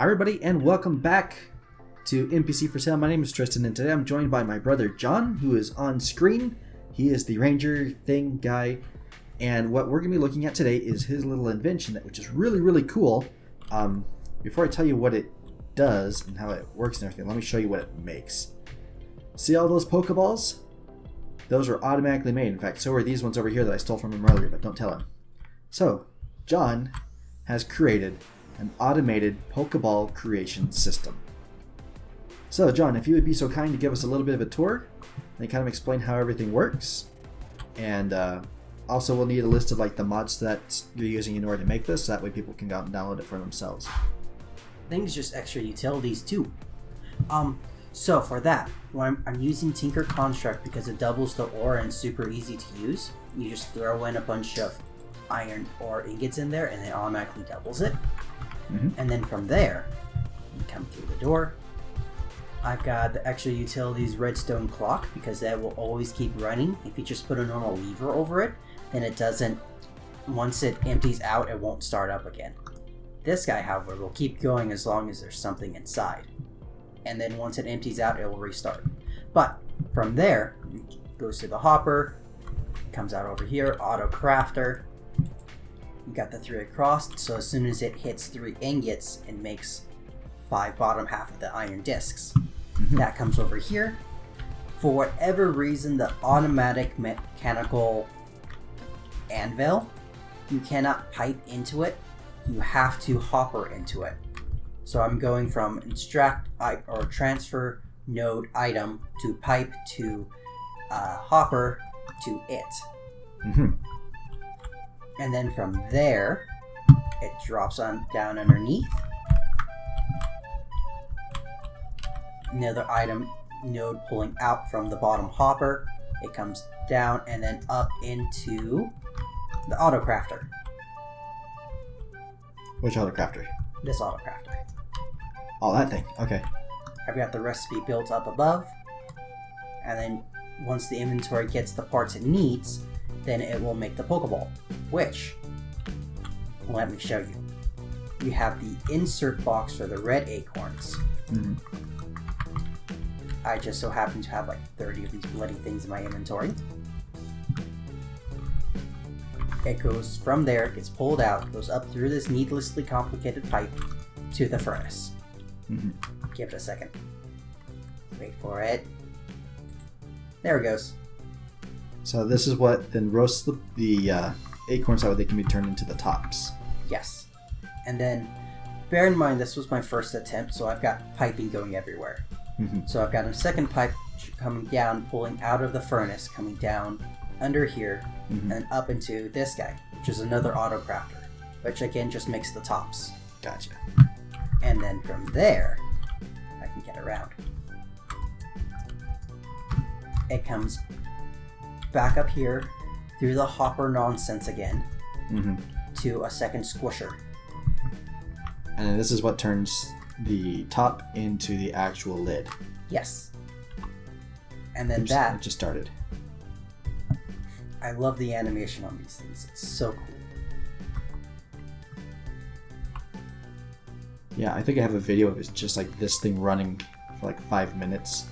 Hi everybody and welcome back to NPC.forsale. My name is Tristan and today I'm joined by my brother John, who is on screen. He is the ranger thing guy, and what we're going to be looking at today is his little invention, which is really cool. Before I tell you what it does and how it works and everything, let me show you what it makes. See all those Pokeballs? Those are automatically made. In fact, so are these ones over here that I stole from him earlier, but don't tell him. So, John has created an automated Pokeball creation system. So, John, if you would be so kind to give us a little bit of a tour and kind of explain how everything works. And also we'll need a list of like the mods that you're using in order to make this, so that way people can go out and download it for themselves. I think it's just extra utilities too. So for that, I'm using Tinker Construct because it doubles the ore and it's super easy to use. You just throw in a bunch of iron ore ingots in there and it automatically doubles it. And then from there, you come through the door. I've got the extra utilities redstone clock because that will always keep running. If you just put a normal lever over it, then it doesn't, once it empties out, it won't start up again. This guy, however, will keep going as long as there's something inside. And then once it empties out, it will restart. But from there, it goes to the hopper, comes out over here, auto crafter. You got the 3 across, so as soon as it hits 3 ingots, it makes 5 bottom half of the iron discs. That comes over here. For whatever reason, the automatic mechanical anvil, you cannot pipe into it. You have to hopper into it. So I'm going from extract or transfer node item to pipe to hopper to it. And then from there, it drops on down underneath. Another item node pulling out from the bottom hopper. It comes down and then up into the auto crafter. Which auto crafter? This auto crafter. Oh, that thing. Okay. I've got the recipe built up above. And then once the inventory gets the parts it needs, then it will make the Pokeball, which, let me show you. You have the insert box for the red acorns. I just so happen to have like 30 of these bloody things in my inventory. It goes from there, gets pulled out, goes up through this needlessly complicated pipe to the furnace. Give it a second. Wait for it. There it goes. So this is what then roasts the acorns so they can be turned into the tops. Yes. And then, bear in mind this was my first attempt, so I've got piping going everywhere. So I've got a second pipe coming down, pulling out of the furnace, coming down under here, and up into this guy, which is another auto crafter, which again just makes the tops. Gotcha. And then from there, I can get around. It comes back up here through the hopper nonsense again to a second squisher. And this is what turns the top into the actual lid. Yes. And then It just started. I love the animation on these things. It's so cool. Yeah, I think I have a video of it just like this thing running for like 5 minutes.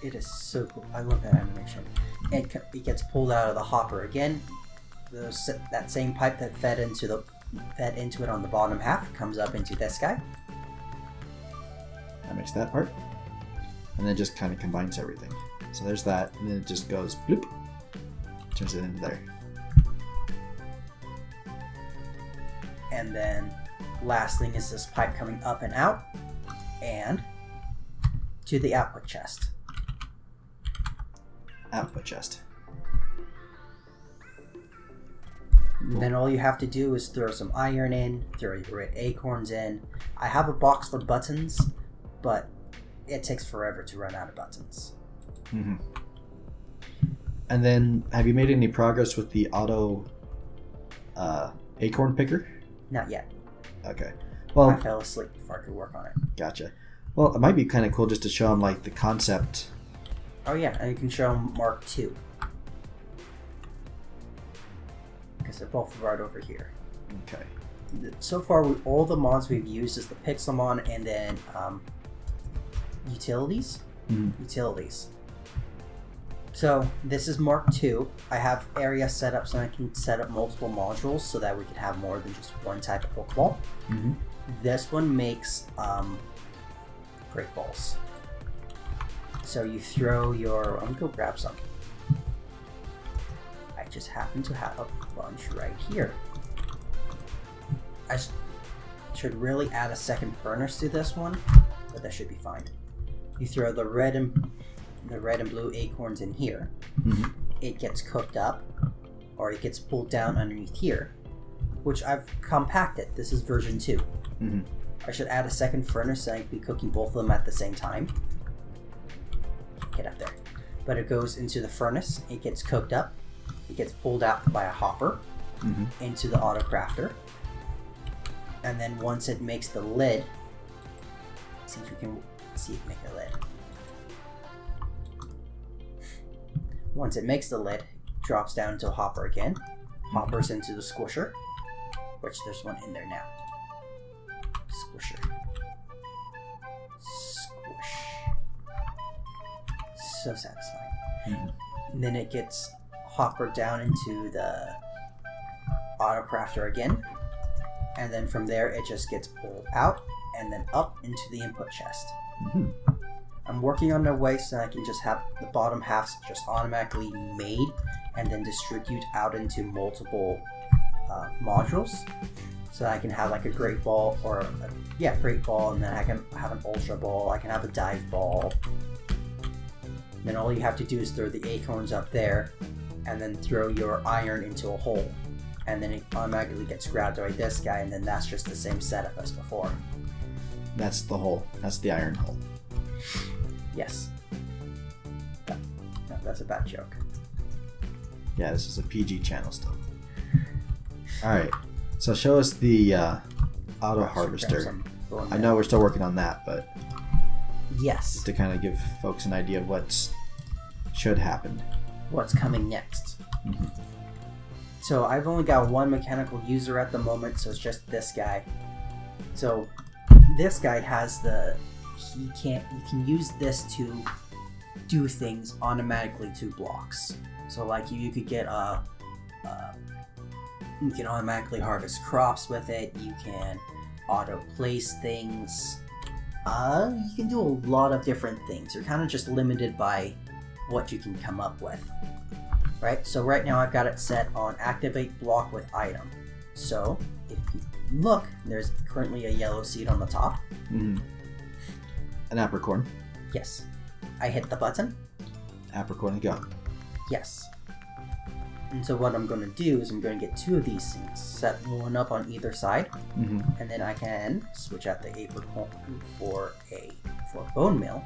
It is so cool. I love that animation. It gets pulled out of the hopper again. That same pipe that fed into it on the bottom half comes up into this guy. That makes that part. And then it just kind of combines everything. So there's that, and then it just goes bloop, turns it into there. And then last thing is this pipe coming up and out and to the output chest. Output chest. Cool. Then all you have to do is throw some iron in, throw your red acorns in. I have a box for buttons, but it takes forever to run out of buttons. And then, have you made any progress with the auto acorn picker? Not yet. Okay. Well, I fell asleep before I could work on it. Gotcha. Well, it might be kind of cool just to show them like the concept. Oh yeah, and you can show them Mark II. Because they're both right over here. Okay. so far all the mods we've used is the Pixelmon and then utilities. Utilities. So this is Mark II. I have area set up so I can set up multiple modules so that we can have more than just one type of Pokeball. This one makes Great Balls. So you throw your... I'm gonna go grab some. I just happen to have a bunch right here. I should really add a second furnace to this one, but that should be fine. You throw the red and blue acorns in here. It gets cooked up, or it gets pulled down underneath here, which I've compacted. This is version 2. I should add a second furnace so I can be cooking both of them at the same time. Get up there. But it goes into the furnace, it gets cooked up, it gets pulled out by a hopper into the auto crafter, and then once it makes the lid, see if we can make a lid. Once it makes the lid, it drops down into a hopper again, hoppers into the squisher, which there's one in there now. Squisher. Squish. So satisfying. And then it gets hoppered down into the auto crafter again, and then from there it just gets pulled out and then up into the input chest. I'm working on a way so I can just have the bottom halves just automatically made and then distribute out into multiple modules, so I can have like a Great Ball or Great Ball, and then I can have an Ultra Ball, I can have a Dive Ball. Then all you have to do is throw the acorns up there and then throw your iron into a hole, and then it automatically gets grabbed by this guy, and then that's just the same setup as before. That's the hole. That's the iron hole. Yes. No, that's a bad joke. Yeah, this is a PG channel still. Alright, so show us the auto harvester. I know we're still working on that, but yes, to kind of give folks an idea of what should happen. What's coming next. So I've only got one mechanical user at the moment, so it's just this guy. So this guy has you can use this to do things automatically to blocks. So like you could get you can automatically harvest crops with it, you can auto place things, you can do a lot of different things. You're kind of just limited by what you can come up with, right? So right now I've got it set on activate block with item. So if you look, there's currently a yellow seed on the top. An Apricot. Yes. I hit the button. Apricot and go. Yes. And so what I'm going to do is I'm going to get 2 of these seeds, set one up on either side, and then I can switch out the Apricot for bone meal.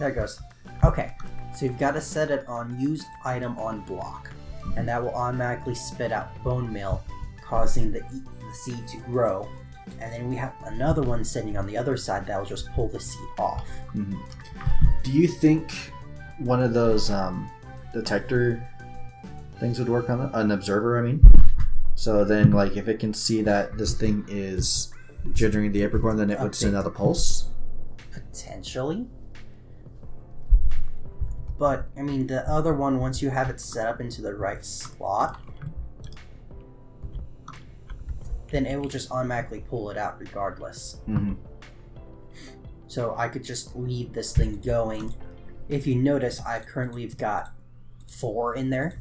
There it goes. Okay, so you've got to set it on use item on block, and that will automatically spit out bone meal, causing the seed to grow. And then we have another one sitting on the other side that will just pull the seed off. Do you think one of those detector things would work on it? An observer, I mean. So then, like, if it can see that this thing is generating the Apricot, then it would send out a pulse? Potentially. But, I mean, the other one, once you have it set up into the right slot, then it will just automatically pull it out regardless. So I could just leave this thing going. If you notice, I currently have got 4 in there.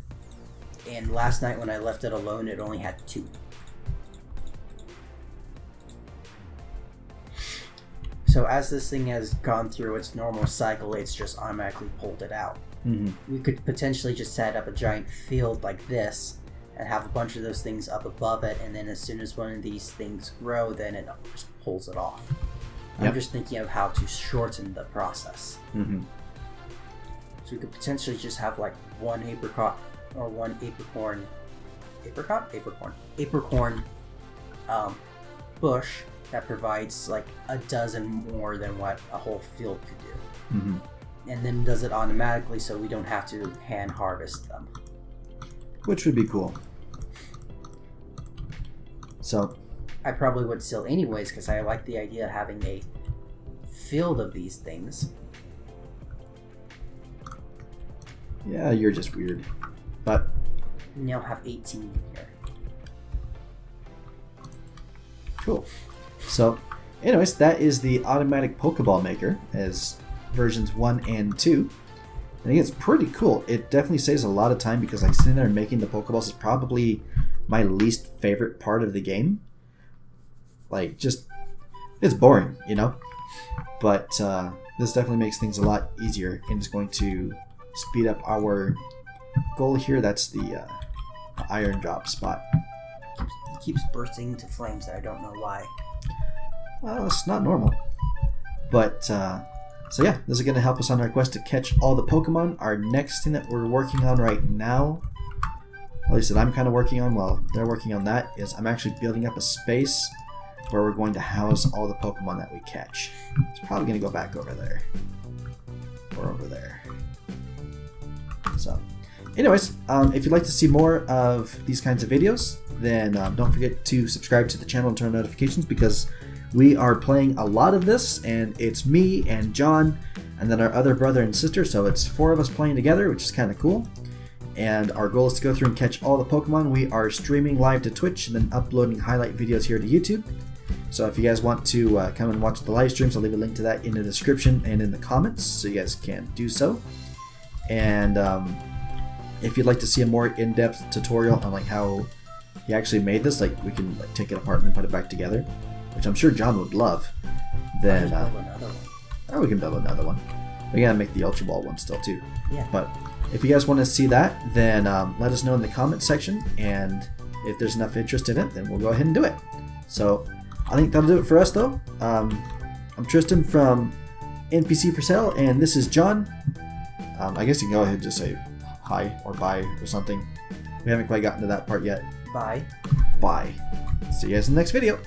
And last night when I left it alone, it only had 2. So as this thing has gone through its normal cycle, it's just automatically pulled it out. We could potentially just set up a giant field like this and have a bunch of those things up above it, and then as soon as one of these things grow, then it just pulls it off. I'm just thinking of how to shorten the process. So we could potentially just have like one apricot or one apricorn bush that provides like a dozen more than what a whole field could do. And then does it automatically so we don't have to hand harvest them. Which would be cool. So, I probably would still anyways, because I like the idea of having a field of these things. Yeah, you're just weird. But We now have 18 here. cool. So, anyways, that is the automatic Pokeball maker as versions 1 and 2. I think it's pretty cool. It definitely saves a lot of time because like sitting there and making the Pokeballs is probably my least favorite part of the game. Like, just, it's boring, you know? But this definitely makes things a lot easier and is going to speed up our goal here. That's the iron drop spot. It keeps bursting into flames. I don't know why. Well, it's not normal. But, so yeah, this is going to help us on our quest to catch all the Pokemon. Our next thing that we're working on right now, at least that I'm kind of working on while they're working on that, is I'm actually building up a space where we're going to house all the Pokemon that we catch. It's probably going to go back over there. Or over there. So, anyways, if you'd like to see more of these kinds of videos, then don't forget to subscribe to the channel and turn on notifications because we are playing a lot of this, and it's me and John, and then our other brother and sister, so it's 4 of us playing together, which is kind of cool. And our goal is to go through and catch all the Pokemon. We are streaming live to Twitch and then uploading highlight videos here to YouTube. So if you guys want to come and watch the live streams, I'll leave a link to that in the description and in the comments, so you guys can do so. And if you'd like to see a more in-depth tutorial on like how he actually made this, like we can like take it apart and put it back together, which I'm sure John would love, then I'll just build another one. or we can build another one. We gotta make the Ultra Ball one still too. Yeah. But if you guys want to see that, then let us know in the comment section, and if there's enough interest in it, then we'll go ahead and do it. So I think that'll do it for us though. I'm Tristan from NPC.forsale, and this is John. I guess you can go ahead and just say hi or bye or something. We haven't quite gotten to that part yet. Bye. Bye. See you guys in the next video.